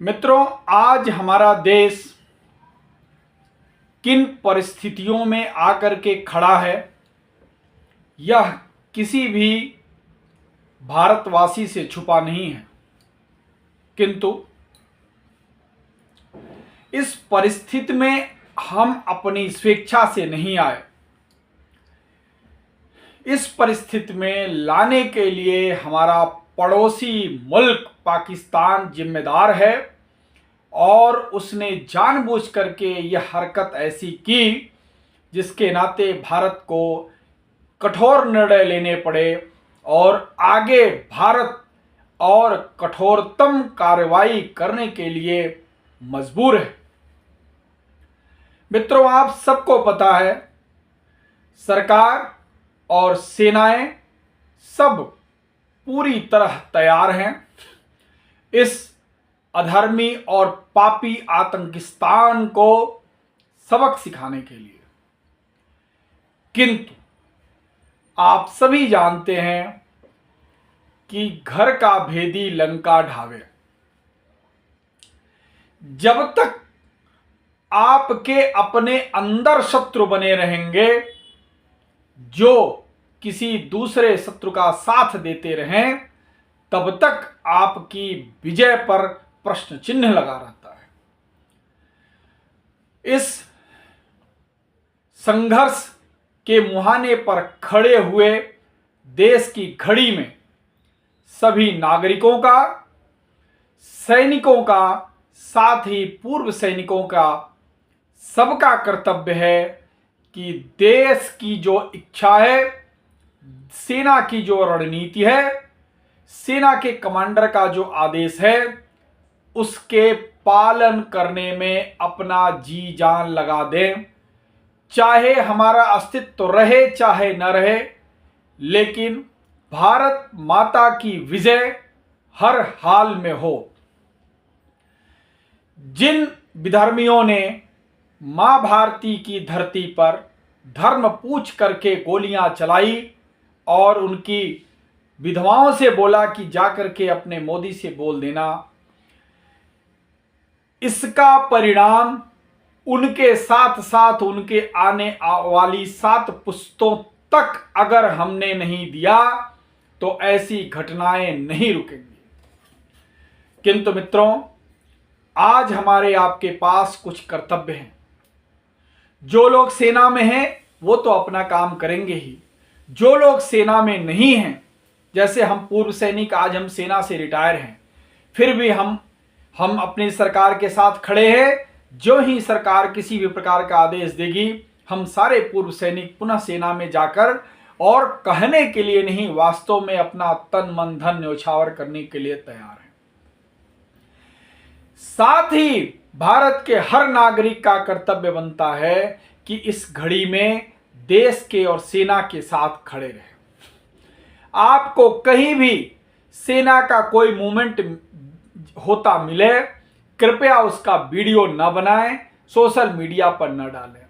मित्रों, आज हमारा देश किन परिस्थितियों में आकर के खड़ा है, यह किसी भी भारतवासी से छुपा नहीं है। किंतु इस परिस्थिति में हम अपनी स्वेच्छा से नहीं आए। इस परिस्थिति में लाने के लिए हमारा पड़ोसी मुल्क पाकिस्तान जिम्मेदार है और उसने जानबूझ करके यह हरकत ऐसी की जिसके नाते भारत को कठोर निर्णय लेने पड़े और आगे भारत और कठोरतम कार्रवाई करने के लिए मजबूर है। मित्रों, आप सबको पता है, सरकार और सेनाएं सब पूरी तरह तैयार हैं इस अधर्मी और पापी आतंकिस्तान को सबक सिखाने के लिए। किंतु आप सभी जानते हैं कि घर का भेदी लंका ढावे। जब तक आपके अपने अंदर शत्रु बने रहेंगे जो किसी दूसरे शत्रु का साथ देते रहें, तब तक आपकी विजय पर प्रश्न चिन्ह लगा रहता है। इस संघर्ष के मुहाने पर खड़े हुए देश की घड़ी में सभी नागरिकों का, सैनिकों का, साथ ही पूर्व सैनिकों का, सबका कर्तव्य है कि देश की जो इच्छा है, सेना की जो रणनीति है, सेना के कमांडर का जो आदेश है, उसके पालन करने में अपना जी जान लगा दें। चाहे हमारा अस्तित्व रहे चाहे न रहे, लेकिन भारत माता की विजय हर हाल में हो। जिन विधर्मियों ने मां भारती की धरती पर धर्म पूछ करके गोलियां चलाई और उनकी विधवाओं से बोला कि जाकर के अपने मोदी से बोल देना, इसका परिणाम उनके साथ साथ उनके आने वाली 7 पुश्तों तक अगर हमने नहीं दिया तो ऐसी घटनाएं नहीं रुकेंगी। किंतु मित्रों, आज हमारे आपके पास कुछ कर्तव्य हैं। जो लोग सेना में हैं वो तो अपना काम करेंगे ही। जो लोग सेना में नहीं हैं, जैसे हम पूर्व सैनिक, आज हम सेना से रिटायर हैं, फिर भी हम अपनी सरकार के साथ खड़े हैं। जो ही सरकार किसी भी प्रकार का आदेश देगी, हम सारे पूर्व सैनिक पुनः सेना में जाकर, और कहने के लिए नहीं, वास्तव में अपना तन मन धन न्योछावर करने के लिए तैयार हैं। साथ ही भारत के हर नागरिक का कर्तव्य बनता है कि इस घड़ी में देश के और सेना के साथ खड़े रहे। आपको कहीं भी सेना का कोई मूवमेंट होता मिले, कृपया उसका वीडियो न बनाएं, सोशल मीडिया पर न डालें।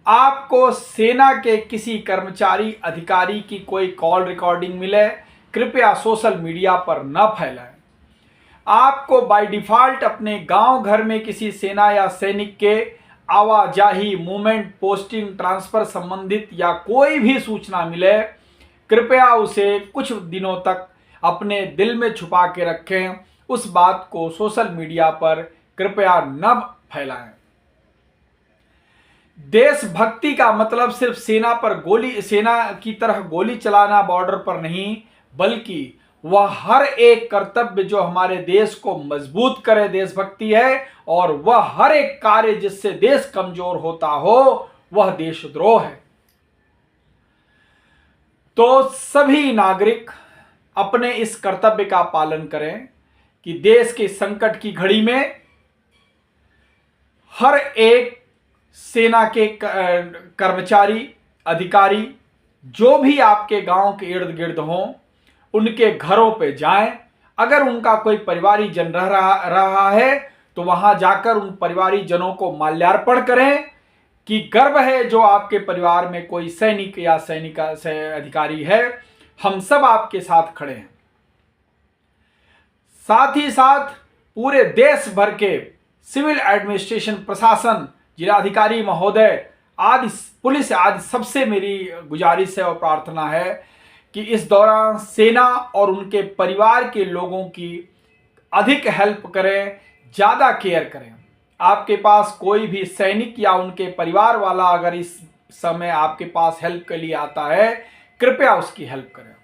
आपको सेना के किसी कर्मचारी, अधिकारी की कोई कॉल रिकॉर्डिंग मिले, कृपया सोशल मीडिया पर न फैलाएं। आपको बाय डिफॉल्ट अपने गांव घर में किसी सेना या सैनिक के आवाजाही, मूवमेंट, पोस्टिंग, ट्रांसफर संबंधित या कोई भी सूचना मिले, कृपया उसे कुछ दिनों तक अपने दिल में छुपा के रखें। उस बात को सोशल मीडिया पर कृपया न फैलाएं। देशभक्ति का मतलब सिर्फ सेना की तरह गोली चलाना बॉर्डर पर नहीं, बल्कि वह हर एक कर्तव्य जो हमारे देश को मजबूत करे, देशभक्ति है। और वह हर एक कार्य जिससे देश कमजोर होता हो, वह देशद्रोह है। तो सभी नागरिक अपने इस कर्तव्य का पालन करें कि देश के संकट की घड़ी में हर एक सेना के कर्मचारी, अधिकारी, जो भी आपके गांव के इर्द गिर्द हों, उनके घरों पे जाएं। अगर उनका कोई परिवारी जन रहा है तो वहां जाकर उन परिवारी जनों को माल्यार्पण करें कि गर्व है जो आपके परिवार में कोई सैनिक या सैनिका से अधिकारी है। हम सब आपके साथ खड़े हैं। साथ ही साथ पूरे देश भर के सिविल एडमिनिस्ट्रेशन, प्रशासन, जिलाधिकारी महोदय आदि, पुलिस आदि सबसे मेरी गुजारिश है और प्रार्थना है कि इस दौरान सेना और उनके परिवार के लोगों की अधिक हेल्प करें, ज़्यादा केयर करें। आपके पास कोई भी सैनिक या उनके परिवार वाला अगर इस समय आपके पास हेल्प के लिए आता है, कृपया उसकी हेल्प करें।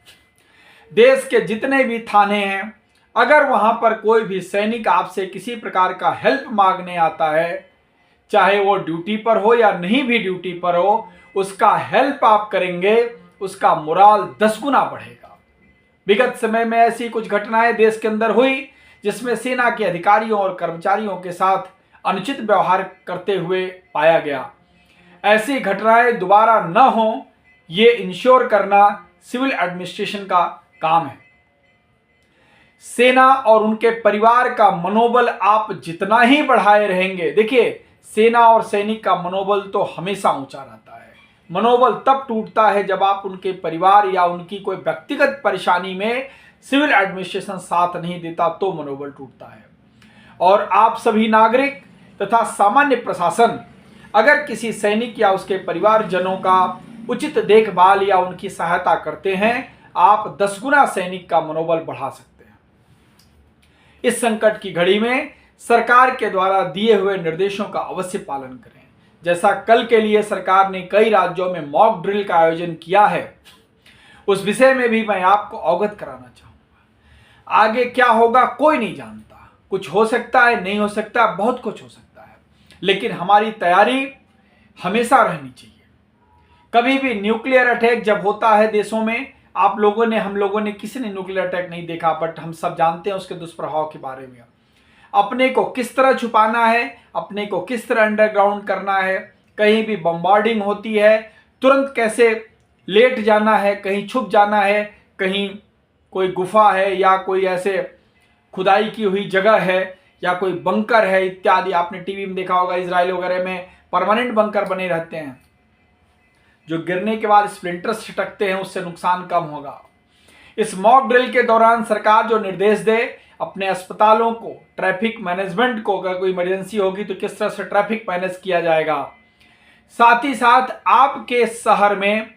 देश के जितने भी थाने हैं, अगर वहाँ पर कोई भी सैनिक आपसे किसी प्रकार का हेल्प मांगने आता है, चाहे वो ड्यूटी पर हो या नहीं भी ड्यूटी पर हो, उसका हेल्प आप करेंगे, उसका मोराल 10 गुना बढ़ेगा। विगत समय में ऐसी कुछ घटनाएं देश के अंदर हुई जिसमें सेना के अधिकारियों और कर्मचारियों के साथ अनुचित व्यवहार करते हुए पाया गया। ऐसी घटनाएं दोबारा न हो, ये इंश्योर करना सिविल एडमिनिस्ट्रेशन का काम है। सेना और उनके परिवार का मनोबल आप जितना ही बढ़ाए रहेंगे, देखिए सेना और सैनिक का मनोबल तो हमेशा ऊंचा रहता है। मनोबल तब टूटता है जब आप उनके परिवार या उनकी कोई व्यक्तिगत परेशानी में सिविल एडमिनिस्ट्रेशन साथ नहीं देता, तो मनोबल टूटता है। और आप सभी नागरिक तथा सामान्य प्रशासन अगर किसी सैनिक या उसके परिवारजनों का उचित देखभाल या उनकी सहायता करते हैं, आप 10 गुना सैनिक का मनोबल बढ़ा सकते हैं। इस संकट की घड़ी में सरकार के द्वारा दिए हुए निर्देशों का अवश्य पालन करें। जैसा कल के लिए सरकार ने कई राज्यों में मॉक ड्रिल का आयोजन किया है, उस विषय में भी मैं आपको अवगत कराना चाहूंगा। आगे क्या होगा कोई नहीं जानता, कुछ हो सकता है, नहीं हो सकता, बहुत कुछ हो सकता है, लेकिन हमारी तैयारी हमेशा रहनी चाहिए। कभी भी न्यूक्लियर अटैक जब होता है देशों में, हम लोगों ने किसी ने न्यूक्लियर अटैक नहीं देखा, बट हम सब जानते हैं उसके दुष्प्रभाव के बारे में। अपने को किस तरह छुपाना है, अपने को किस तरह अंडरग्राउंड करना है, कहीं भी बम्बार्डिंग होती है तुरंत कैसे लेट जाना है, कहीं छुप जाना है, कहीं कोई गुफा है या कोई ऐसे खुदाई की हुई जगह है या कोई बंकर है इत्यादि। आपने टीवी में देखा होगा, इजराइल वगैरह में परमानेंट बंकर बने रहते हैं, जो गिरने के बाद स्प्लिंटर्स छिटकते हैं, उससे नुकसान कम होगा। इस मॉक ड्रिल के दौरान सरकार जो निर्देश दे, अपने अस्पतालों को, ट्रैफिक मैनेजमेंट को, अगर कोई इमरजेंसी होगी तो किस तरह से ट्रैफिक मैनेज किया जाएगा। साथ ही साथ आपके शहर में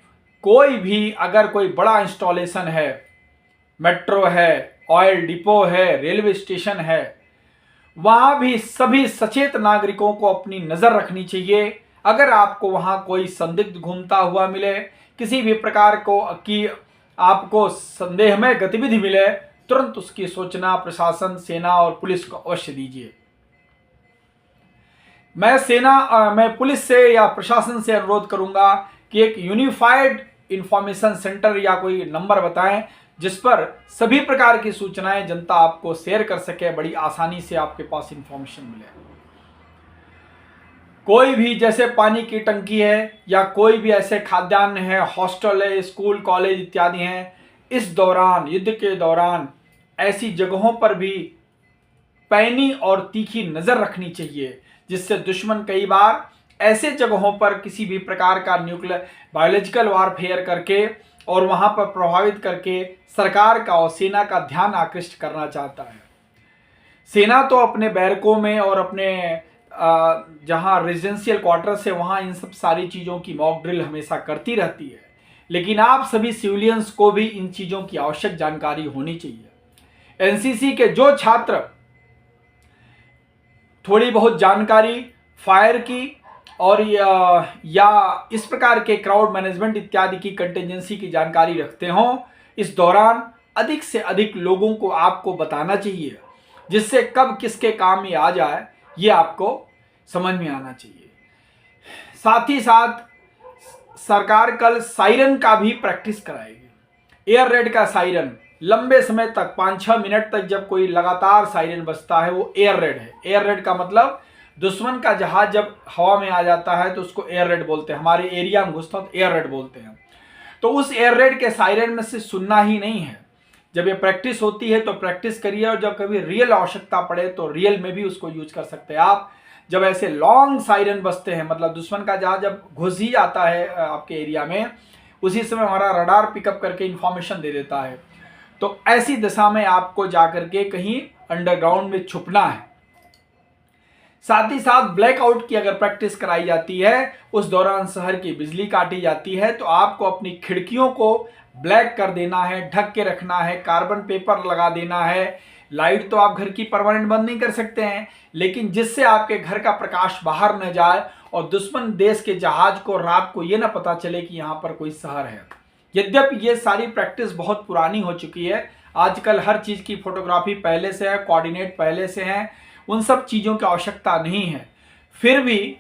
कोई भी अगर कोई बड़ा इंस्टॉलेशन है, मेट्रो है, ऑयल डिपो है, रेलवे स्टेशन है, वहां भी सभी सचेत नागरिकों को अपनी नजर रखनी चाहिए। अगर आपको वहां कोई संदिग्ध घूमता हुआ मिले, किसी भी प्रकार को की आपको संदेहमय गतिविधि मिले, तुरंत उसकी सूचना प्रशासन, सेना और पुलिस को अवश्य दीजिए। मैं पुलिस से या प्रशासन से अनुरोध करूंगा कि एक यूनिफाइड इंफॉर्मेशन सेंटर या कोई नंबर बताएं जिस पर सभी प्रकार की सूचनाएं जनता आपको शेयर कर सके, बड़ी आसानी से आपके पास इंफॉर्मेशन मिले। कोई भी जैसे पानी की टंकी है या कोई भी ऐसे खाद्यान्न है, हॉस्टल है, स्कूल कॉलेज इत्यादि हैं, इस दौरान, युद्ध के दौरान ऐसी जगहों पर भी पैनी और तीखी नजर रखनी चाहिए, जिससे दुश्मन कई बार ऐसे जगहों पर किसी भी प्रकार का न्यूक्लियर बायोलॉजिकल वारफेयर करके और वहां पर प्रभावित करके सरकार का और सेना का ध्यान आकृष्ट करना चाहता है। सेना तो अपने बैरकों में और अपने जहां रेजिडेंशियल क्वार्टर्स है वहां इन सब सारी चीज़ों की मॉक ड्रिल हमेशा करती रहती है, लेकिन आप सभी सिविलियंस को भी इन चीज़ों की आवश्यक जानकारी होनी चाहिए। एनसीसी के जो छात्र थोड़ी बहुत जानकारी फायर की और या इस प्रकार के क्राउड मैनेजमेंट इत्यादि की कंटिजेंसी की जानकारी रखते हों, इस दौरान अधिक से अधिक लोगों को आपको बताना चाहिए, जिससे कब किसके काम में आ जाए ये आपको समझ में आना चाहिए। साथ ही साथ सरकार कल सायरन का भी प्रैक्टिस कराएगी। एयर रेड का सायरन लंबे समय तक 5-6 मिनट तक जब कोई लगातार सायरन बजता है वो एयर रेड है। एयर रेड का मतलब दुश्मन का जहाज जब हवा में आ जाता है तो उसको एयर रेड बोलते हैं, हमारे एरिया में घुसता तो एयर रेड बोलते हैं। तो उस एयर रेड के सायरन में से सुनना ही नहीं है। जब ये प्रैक्टिस होती है तो प्रैक्टिस करिए, और जब कभी रियल आवश्यकता पड़े तो रियल में भी उसको यूज कर सकते हैं आप। जब ऐसे लॉन्ग सायरन बजते हैं, मतलब दुश्मन का जहाज जब घुस ही जाता है आपके एरिया में, उसी समय हमारा रडार पिकअप करके इंफॉर्मेशन दे देता है। तो ऐसी दिशा में आपको जाकर के कहीं अंडरग्राउंड में छुपना है। साथ ही साथ ब्लैकआउट की अगर प्रैक्टिस कराई जाती है, उस दौरान शहर की बिजली काटी जाती है, तो आपको अपनी खिड़कियों को ब्लैक कर देना है, ढक के रखना है, कार्बन पेपर लगा देना है। लाइट तो आप घर की परमानेंट बंद नहीं कर सकते हैं, लेकिन जिससे आपके घर का प्रकाश बाहर न जाए और दुश्मन देश के जहाज को रात को ये ना पता चले कि यहाँ पर कोई शहर है। यद्यपि ये सारी प्रैक्टिस बहुत पुरानी हो चुकी है, आजकल हर चीज़ की फोटोग्राफी पहले से है, कोऑर्डिनेट पहले से हैं, उन सब चीज़ों की आवश्यकता नहीं है। फिर भी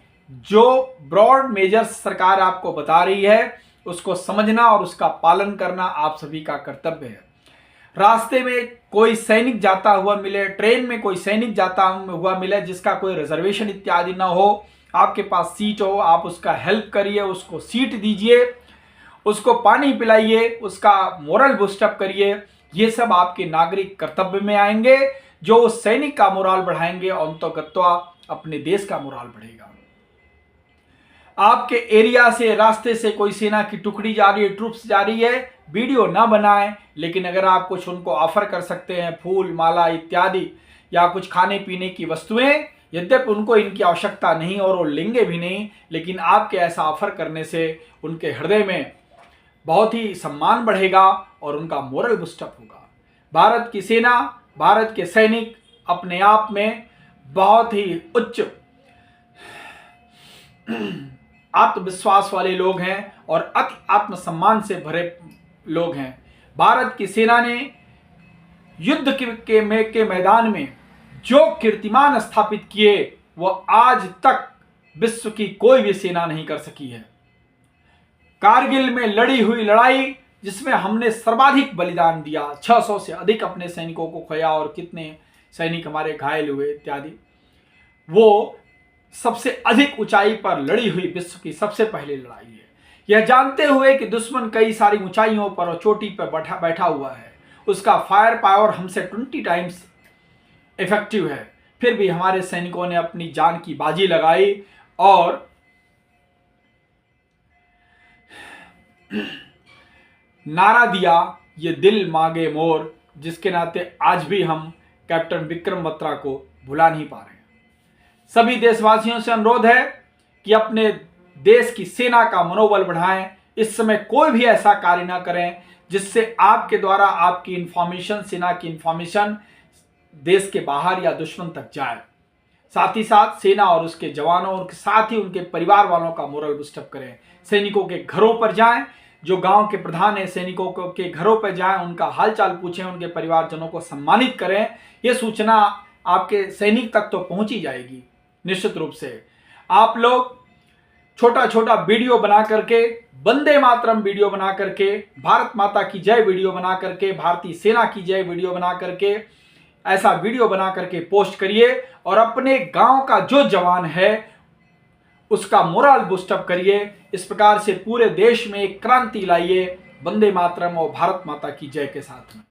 जो ब्रॉड मेजर्स सरकार आपको बता रही है, उसको समझना और उसका पालन करना आप सभी का कर्तव्य है। रास्ते में कोई सैनिक जाता हुआ मिले, ट्रेन में कोई सैनिक जाता हुआ मिले जिसका कोई रिजर्वेशन इत्यादि ना हो, आपके पास सीट हो, आप उसका हेल्प करिए, उसको सीट दीजिए, उसको पानी पिलाइए, उसका मोरल बूस्टअप करिए। ये सब आपके नागरिक कर्तव्य में आएंगे, जो उस सैनिक का मोरल बढ़ाएंगे और अंततः अपने देश का मोरल बढ़ेगा। आपके एरिया से, रास्ते से कोई सेना की टुकड़ी जा रही है, ट्रूप्स जा रही है, वीडियो ना बनाएं, लेकिन अगर आप कुछ उनको ऑफर कर सकते हैं, फूल माला इत्यादि या कुछ खाने पीने की वस्तुएं, यद्यपि उनको इनकी आवश्यकता नहीं और वो लेंगे भी नहीं, लेकिन आपके ऐसा ऑफर करने से उनके हृदय में बहुत ही सम्मान बढ़ेगा और उनका मोरल बूस्टअप होगा। भारत की सेना, भारत के सैनिक अपने आप में बहुत ही उच्च आत्मविश्वास वाले लोग हैं और अति आत्मसम्मान से भरे लोग हैं। भारत की सेना ने युद्ध के मैदान में जो कीर्तिमान स्थापित किए, वो आज तक विश्व की कोई भी सेना नहीं कर सकी है। कारगिल में लड़ी हुई लड़ाई, जिसमें हमने सर्वाधिक बलिदान दिया, 600 से अधिक अपने सैनिकों को खोया और कितने सैनिक हमारे घायल हुए इत्यादि, वो सबसे अधिक ऊंचाई पर लड़ी हुई विश्व की सबसे पहली लड़ाई है। यह जानते हुए कि दुश्मन कई सारी ऊंचाइयों पर और चोटी पर बैठा हुआ है, उसका फायर पावर हमसे 20 टाइम्स इफेक्टिव है, फिर भी हमारे सैनिकों ने अपनी जान की बाजी लगाई और नारा दिया, ये दिल मांगे मोर, जिसके नाते आज भी हम कैप्टन विक्रम बत्रा को भुला नहीं पा रहे हैं। सभी देशवासियों से अनुरोध है कि अपने देश की सेना का मनोबल बढ़ाएं। इस समय कोई भी ऐसा कार्य ना करें जिससे आपके द्वारा आपकी इंफॉर्मेशन, सेना की इंफॉर्मेशन देश के बाहर या दुश्मन तक जाए। साथ ही साथ सेना और उसके जवानों और साथ ही उनके परिवार वालों का मोरल बूस्टअप करें। सैनिकों के घरों पर जाएं, जो गांव के प्रधान है सैनिकों के घरों पर जाएं, उनका हालचाल पूछें, उनके परिवारजनों को सम्मानित करें। ये सूचना आपके सैनिक तक तो पहुंची जाएगी निश्चित रूप से। आप लोग छोटा छोटा वीडियो बना करके, वंदे मातरम वीडियो बना करके, भारत माता की जय वीडियो बना करके, भारतीय सेना की जय वीडियो बना करके, ऐसा वीडियो बना करके पोस्ट करिए और अपने गांव का जो जवान है उसका मोरल बूस्टअप करिए। इस प्रकार से पूरे देश में एक क्रांति लाइए, वंदे मातरम और भारत माता की जय के साथ में।